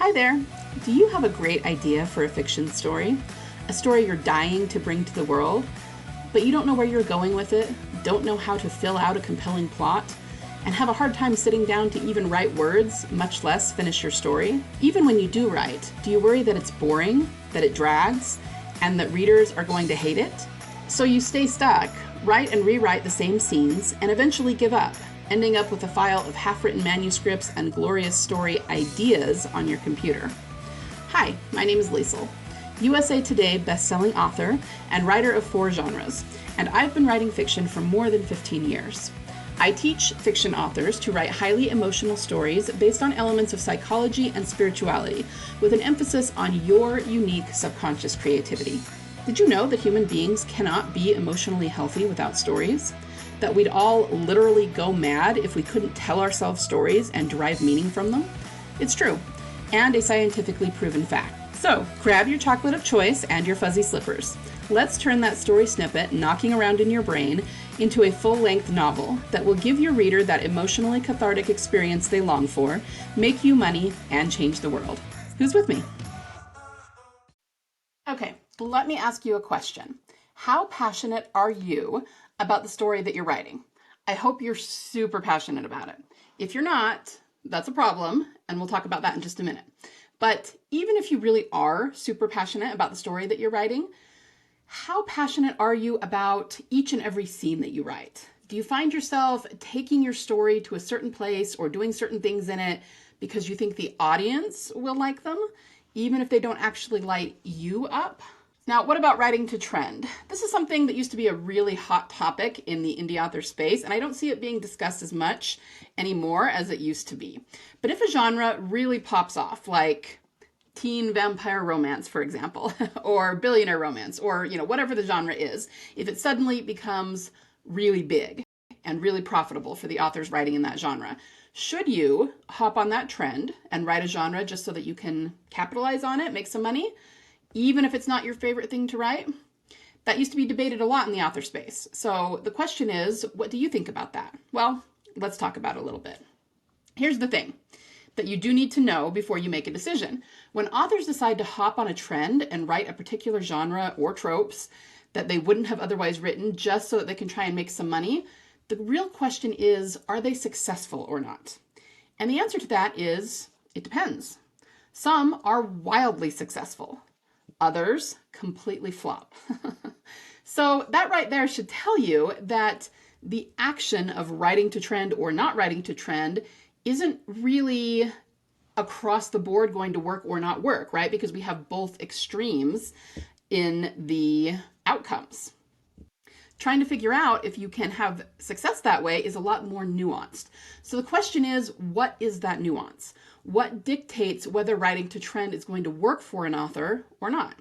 Hi there! Do you have a great idea for a fiction story? A story you're dying to bring to the world, but you don't know where you're going with it, don't know how to fill out a compelling plot, and have a hard time sitting down to even write words, much less finish your story? Even when you do write, do you worry that it's boring, that it drags, and that readers are going to hate it? So you stay stuck, write and rewrite the same scenes, and eventually give up, ending up with a file of half-written manuscripts and glorious story ideas on your computer. Hi, my name is Liesl, USA Today best-selling author and writer of 4 genres, and I've been writing fiction for more than 15 years. I teach fiction authors to write highly emotional stories based on elements of psychology and spirituality, with an emphasis on your unique subconscious creativity. Did you know that human beings cannot be emotionally healthy without stories? That we'd all literally go mad if we couldn't tell ourselves stories and derive meaning from them? It's true, and a scientifically proven fact. So, grab your chocolate of choice and your fuzzy slippers. Let's turn that story snippet knocking around in your brain into a full-length novel that will give your reader that emotionally cathartic experience they long for, make you money, and change the world. Who's with me? Okay, let me ask you a question. How passionate are you about the story that you're writing? I hope you're super passionate about it. If you're not, that's a problem, and we'll talk about that in just a minute. But even if you really are super passionate about the story that you're writing, how passionate are you about each and every scene that you write? Do you find yourself taking your story to a certain place or doing certain things in it because you think the audience will like them, even if they don't actually light you up? Now, what about writing to trend? This is something that used to be a really hot topic in the indie author space, and I don't see it being discussed as much anymore as it used to be. But if a genre really pops off, like teen vampire romance, for example, or billionaire romance, or whatever the genre is, if it suddenly becomes really big and really profitable for the authors writing in that genre, should you hop on that trend and write a genre just so that you can capitalize on it, make some money? Even if it's not your favorite thing to write? That used to be debated a lot in the author space. So the question is, what do you think about that? Well, let's talk about it a little bit. Here's the thing that you do need to know before you make a decision. When authors decide to hop on a trend and write a particular genre or tropes that they wouldn't have otherwise written just so that they can try and make some money, the real question is, are they successful or not? And the answer to that is, it depends. Some are wildly successful. Others completely flop. So that right there should tell you that the action of writing to trend or not writing to trend isn't really across the board going to work or not work, right? Because we have both extremes in the outcomes. Trying to figure out if you can have success that way is a lot more nuanced. So the question is, what is that nuance? What dictates whether writing to trend is going to work for an author or not?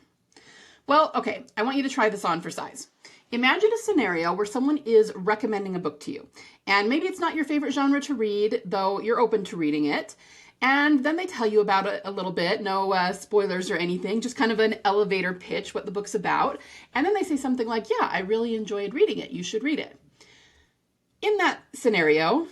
Well, okay, I want you to try this on for size. Imagine a scenario where someone is recommending a book to you, and maybe it's not your favorite genre to read, though you're open to reading it, and then they tell you about it a little bit, no spoilers or anything, just kind of an elevator pitch, what the book's about, and then they say something like, yeah, I really enjoyed reading it, you should read it. In that scenario,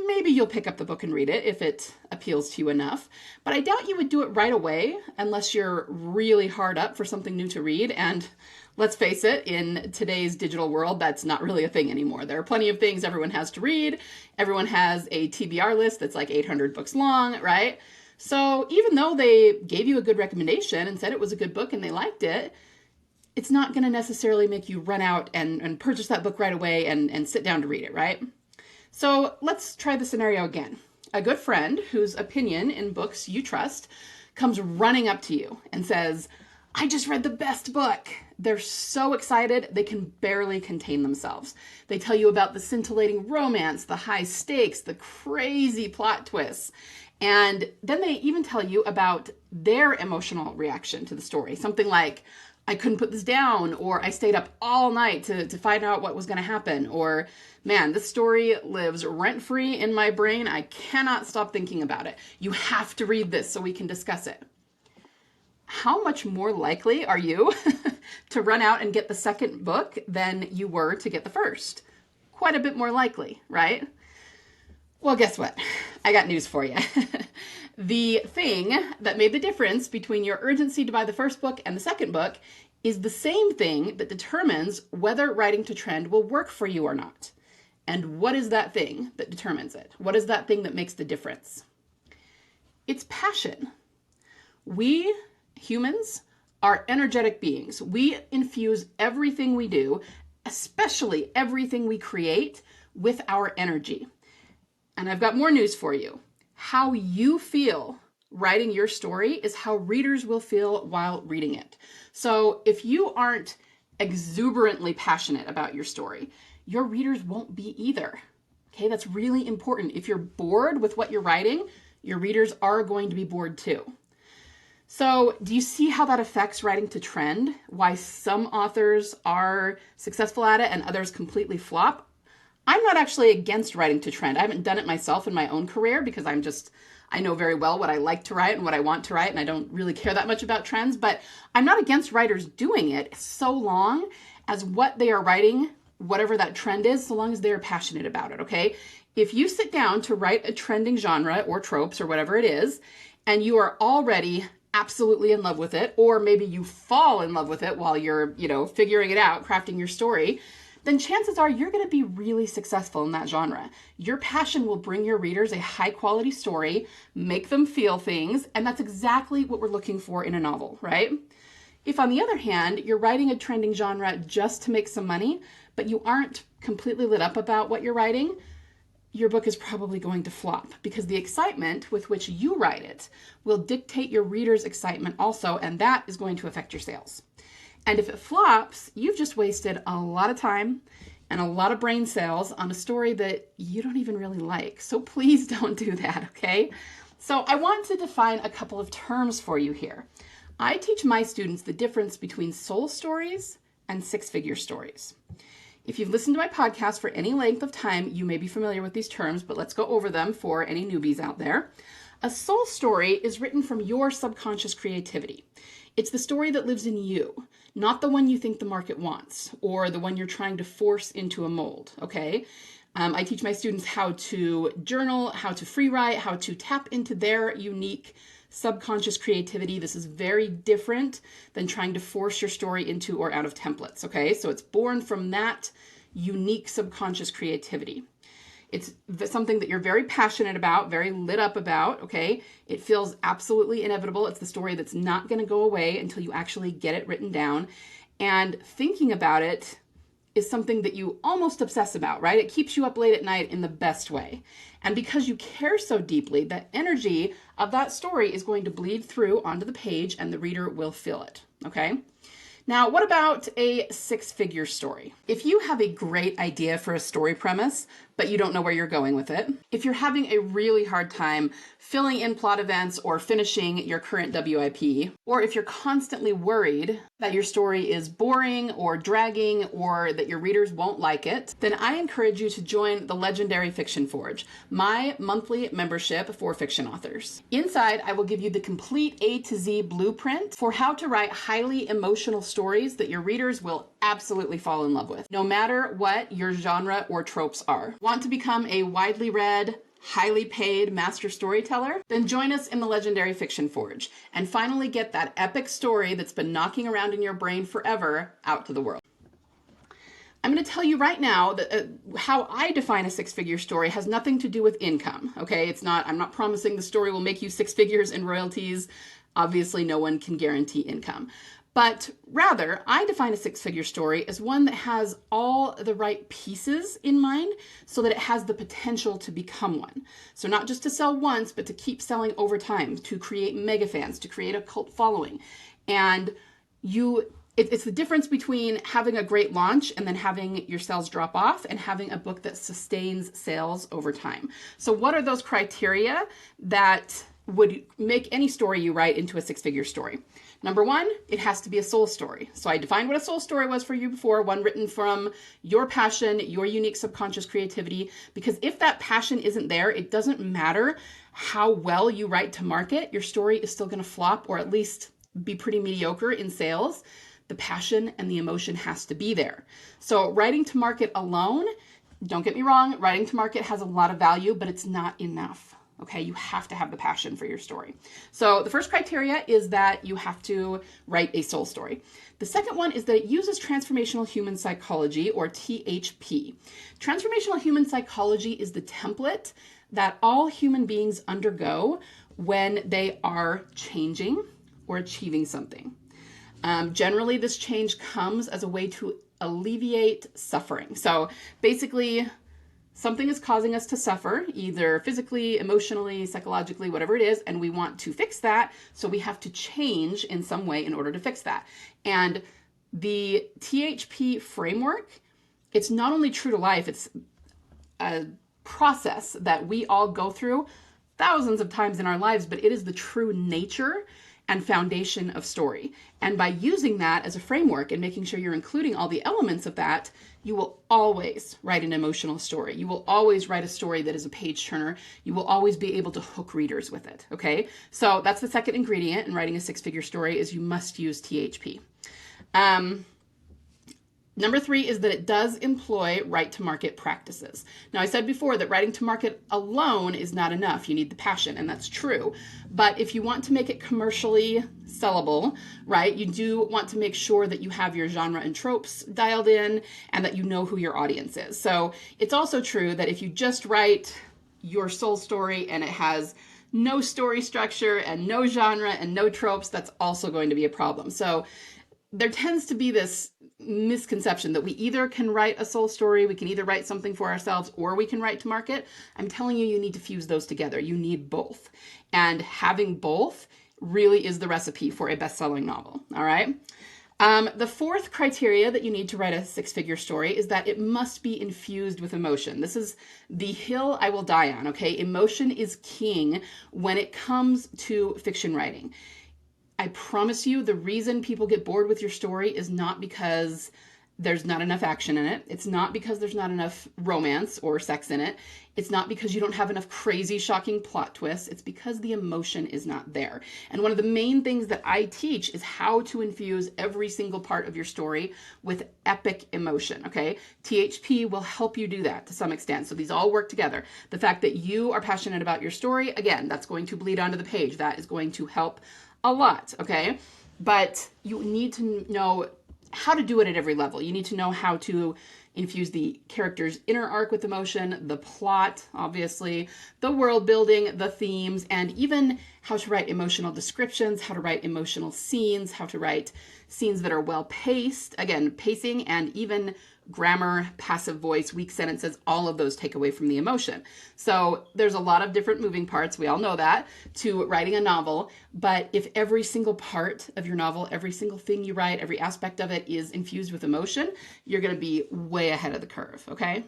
maybe you'll pick up the book and read it if it appeals to you enough, but I doubt you would do it right away unless you're really hard up for something new to read. And let's face it, in today's digital world, that's not really a thing anymore. There are plenty of things everyone has to read. Everyone has a TBR list that's like 800 books long, right? So even though they gave you a good recommendation and said it was a good book and they liked it, it's not going to necessarily make you run out and purchase that book right away and sit down to read it, right? So let's try the scenario again. A good friend whose opinion in books you trust comes running up to you and says, I just read the best book. They're so excited, they can barely contain themselves. They tell you about the scintillating romance, the high stakes, the crazy plot twists. And then they even tell you about their emotional reaction to the story. Something like, I couldn't put this down, or I stayed up all night to find out what was going to happen, or man, this story lives rent-free in my brain. I cannot stop thinking about it. You have to read this so we can discuss it. How much more likely are you to run out and get the second book than you were to get the first? Quite a bit more likely, right? Well, guess what? I got news for you. The thing that made the difference between your urgency to buy the first book and the second book is the same thing that determines whether writing to trend will work for you or not. And what is that thing that determines it? What is that thing that makes the difference? It's passion. We humans are energetic beings. We infuse everything we do, especially everything we create, with our energy. And I've got more news for you. How you feel writing your story is how readers will feel while reading it. So if you aren't exuberantly passionate about your story, your readers won't be either. Okay, that's really important. If you're bored with what you're writing, your readers are going to be bored too. So do you see how that affects writing to trend? Why some authors are successful at it and others completely flop? I'm not actually against writing to trend. I haven't done it myself in my own career because I know very well what I like to write and what I want to write, and I don't really care that much about trends, but I'm not against writers doing it so long as what they are writing, whatever that trend is, so long as they're passionate about it, okay? If you sit down to write a trending genre or tropes or whatever it is, and you are already absolutely in love with it, or maybe you fall in love with it while you're, figuring it out, crafting your story, then chances are you're going to be really successful in that genre. Your passion will bring your readers a high quality story, make them feel things, and that's exactly what we're looking for in a novel, right? If on the other hand, you're writing a trending genre just to make some money, but you aren't completely lit up about what you're writing, your book is probably going to flop because the excitement with which you write it will dictate your reader's excitement also, and that is going to affect your sales. And if it flops, you've just wasted a lot of time and a lot of brain cells on a story that you don't even really like. So please don't do that, okay? So I want to define a couple of terms for you here. I teach my students the difference between soul stories and six-figure stories. If you've listened to my podcast for any length of time, you may be familiar with these terms, but let's go over them for any newbies out there. A soul story is written from your subconscious creativity. It's the story that lives in you, not the one you think the market wants or the one you're trying to force into a mold, okay? I teach my students how to journal, how to free write, how to tap into their unique subconscious creativity. This is very different than trying to force your story into or out of templates, okay? So it's born from that unique subconscious creativity. It's something that you're very passionate about, very lit up about, okay? It feels absolutely inevitable. It's the story that's not going to go away until you actually get it written down. And thinking about it is something that you almost obsess about, right? It keeps you up late at night in the best way. And because you care so deeply, that energy of that story is going to bleed through onto the page and the reader will feel it, okay? Now, what about a six-figure story? If you have a great idea for a story premise, but you don't know where you're going with it, if you're having a really hard time filling in plot events or finishing your current WIP, or if you're constantly worried that your story is boring or dragging or that your readers won't like it, then I encourage you to join the legendary Fiction Forge, my monthly membership for fiction authors. Inside, I will give you the complete A to Z blueprint for how to write highly emotional stories that your readers will absolutely fall in love with, no matter what your genre or tropes are. Want to become a widely read, highly paid master storyteller? Then join us in the legendary Fiction Forge and finally get that epic story that's been knocking around in your brain forever out to the world. I'm going to tell you right now that how I define a six-figure story has nothing to do with income, okay? I'm not promising the story will make you six figures in royalties. Obviously, no one can guarantee income. But rather, I define a six-figure story as one that has all the right pieces in mind so that it has the potential to become one. So not just to sell once, but to keep selling over time, to create mega fans, to create a cult following. And it's the difference between having a great launch and then having your sales drop off and having a book that sustains sales over time. So what are those criteria that would make any story you write into a six-figure story? Number one, it has to be a soul story. So I defined what a soul story was for you before, one written from your passion, your unique subconscious creativity, because if that passion isn't there, it doesn't matter how well you write to market, your story is still going to flop or at least be pretty mediocre in sales. The passion and the emotion has to be there. So writing to market alone Don't get me wrong, writing to market has a lot of value, but it's not enough. Okay, you have to have the passion for your story. So the first criteria is that you have to write a soul story. The second one is that it uses transformational human psychology, or THP. Transformational human psychology is the template that all human beings undergo when they are changing or achieving something. Generally, this change comes as a way to alleviate suffering. So basically, something is causing us to suffer, either physically, emotionally, psychologically, whatever it is, and we want to fix that. So we have to change in some way in order to fix that. And the THP framework, it's not only true to life, it's a process that we all go through thousands of times in our lives, but it is the true nature and foundation of story. And by using that as a framework and making sure you're including all the elements of that, you will always write an emotional story. You will always write a story that is a page turner. You will always be able to hook readers with it, okay? So that's the second ingredient in writing a six-figure story, is you must use THP. Number 3 is that it does employ write-to-market practices. Now, I said before that writing to market alone is not enough. You need the passion, and that's true. But if you want to make it commercially sellable, right, you do want to make sure that you have your genre and tropes dialed in and that you know who your audience is. So it's also true that if you just write your soul story and it has no story structure and no genre and no tropes, that's also going to be a problem. So there tends to be this misconception that we either can write a soul story, we can either write something for ourselves, or we can write to market. I'm telling you, you need to fuse those together. You need both. And having both really is the recipe for a best-selling novel, all right? The fourth criteria that you need to write a six-figure story is that it must be infused with emotion. This is the hill I will die on, okay? Emotion is king when it comes to fiction writing. I promise you, the reason people get bored with your story is not because there's not enough action in it. It's not because there's not enough romance or sex in it. It's not because you don't have enough crazy, shocking plot twists. It's because the emotion is not there. And one of the main things that I teach is how to infuse every single part of your story with epic emotion, okay? THP will help you do that to some extent. So these all work together. The fact that you are passionate about your story, again, that's going to bleed onto the page. That is going to help a lot, okay? But you need to know how to do it at every level. You need to know how to infuse the character's inner arc with emotion, the plot, obviously, the world building, the themes, and even how to write emotional descriptions, how to write emotional scenes, how to write scenes that are well paced, again, pacing, and even grammar, passive voice, weak sentences, all of those take away from the emotion. So there's a lot of different moving parts, we all know that, to writing a novel, but if every single part of your novel, every single thing you write, every aspect of it is infused with emotion, you're going to be way ahead of the curve, okay?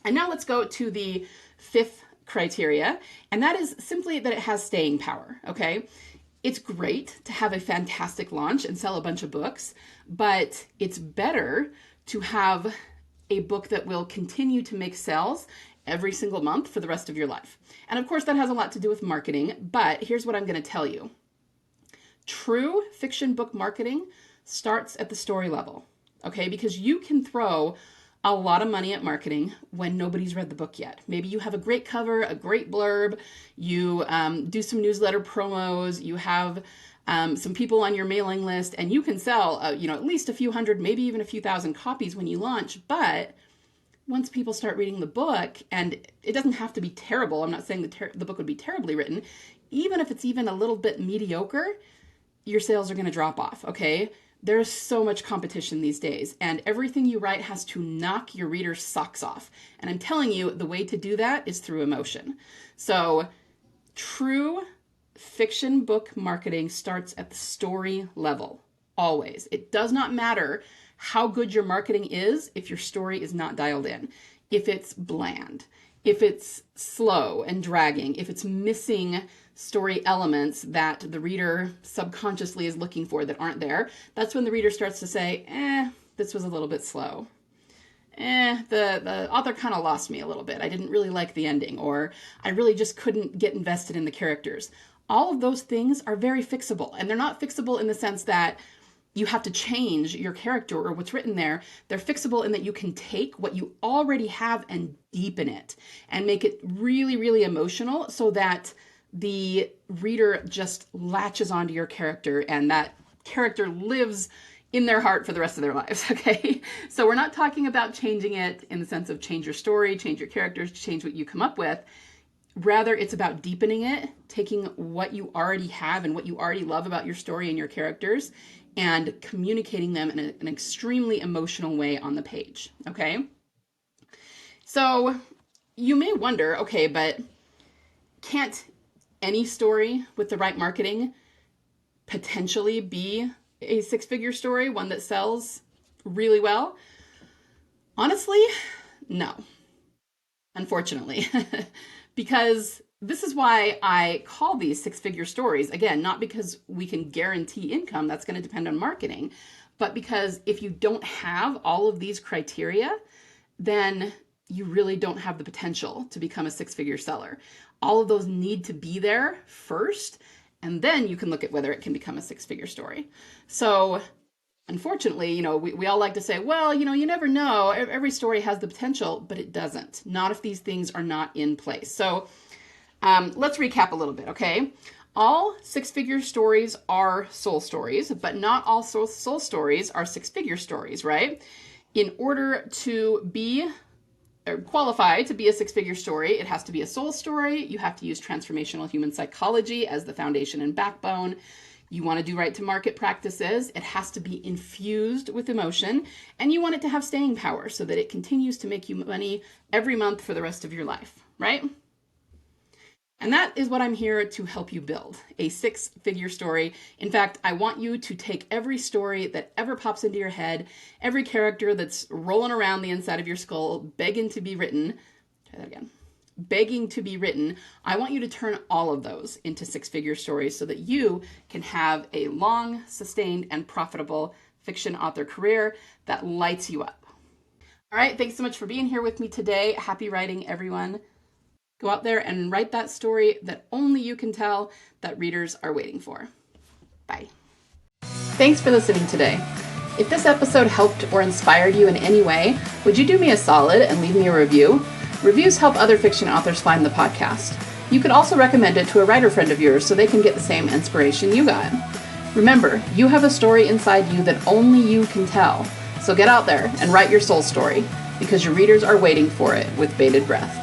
And now let's go to the fifth criteria, and that is simply that it has staying power, okay? It's great to have a fantastic launch and sell a bunch of books, but it's better to have a book that will continue to make sales every single month for the rest of your life. And of course, that has a lot to do with marketing, but here's what I'm going to tell you. True fiction book marketing starts at the story level, okay? Because you can throw a lot of money at marketing when nobody's read the book yet. Maybe you have a great cover, a great blurb, you do some newsletter promos, you have some people on your mailing list, and you can sell, at least a few hundred, maybe even a few thousand copies when you launch. But once people start reading the book, and it doesn't have to be terrible, I'm not saying the book would be terribly written, even if it's even a little bit mediocre, your sales are going to drop off, okay? There's so much competition these days, and everything you write has to knock your reader's socks off. And I'm telling you, the way to do that is through emotion. So true fiction book marketing starts at the story level, always. It does not matter how good your marketing is if your story is not dialed in, if it's bland, if it's slow and dragging, if it's missing story elements that the reader subconsciously is looking for that aren't there. That's when the reader starts to say, this was a little bit slow. The author kind of lost me a little bit. I didn't really like the ending, or I really just couldn't get invested in the characters. All of those things are very fixable, and they're not fixable in the sense that you have to change your character or what's written there. They're fixable in that you can take what you already have and deepen it and make it really, really emotional so that the reader just latches onto your character and that character lives in their heart for the rest of their lives, okay? So we're not talking about changing it in the sense of change your story, change your characters, change what you come up with. Rather, it's about deepening it, taking what you already have and what you already love about your story and your characters and communicating them in an extremely emotional way on the page, okay? So you may wonder, okay, but can't any story with the right marketing potentially be a six-figure story, one that sells really well? Honestly, no, unfortunately, because this is why I call these six-figure stories. Again, not because we can guarantee income, that's going to depend on marketing, but because if you don't have all of these criteria, then you really don't have the potential to become a six-figure seller. All of those need to be there first, and then you can look at whether it can become a six-figure story. So unfortunately, we all like to say, well, you never know. Every story has the potential, but it doesn't. Not if these things are not in place. So let's recap a little bit, okay? All six-figure stories are soul stories, but not all soul stories are six-figure stories, right? In order to be or qualify to be a six-figure story, it has to be a soul story. You have to use transformational human psychology as the foundation and backbone. You want to do right to market practices. It has to be infused with emotion, and you want it to have staying power so that it continues to make you money every month for the rest of your life, right? And that is what I'm here to help you build, a six-figure story. In fact, I want you to take every story that ever pops into your head, every character that's rolling around the inside of your skull, begging to be written. Try that again. Begging to be written. I want you to turn all of those into six-figure stories so that you can have a long, sustained, and profitable fiction author career that lights you up. All right, thanks so much for being here with me today. Happy writing, everyone. Go out there and write that story that only you can tell, that readers are waiting for. Bye. Thanks for listening today. If this episode helped or inspired you in any way, would you do me a solid and leave me a review? Reviews help other fiction authors find the podcast. You could also recommend it to a writer friend of yours so they can get the same inspiration you got. Remember, you have a story inside you that only you can tell. So get out there and write your soul story, because your readers are waiting for it with bated breath.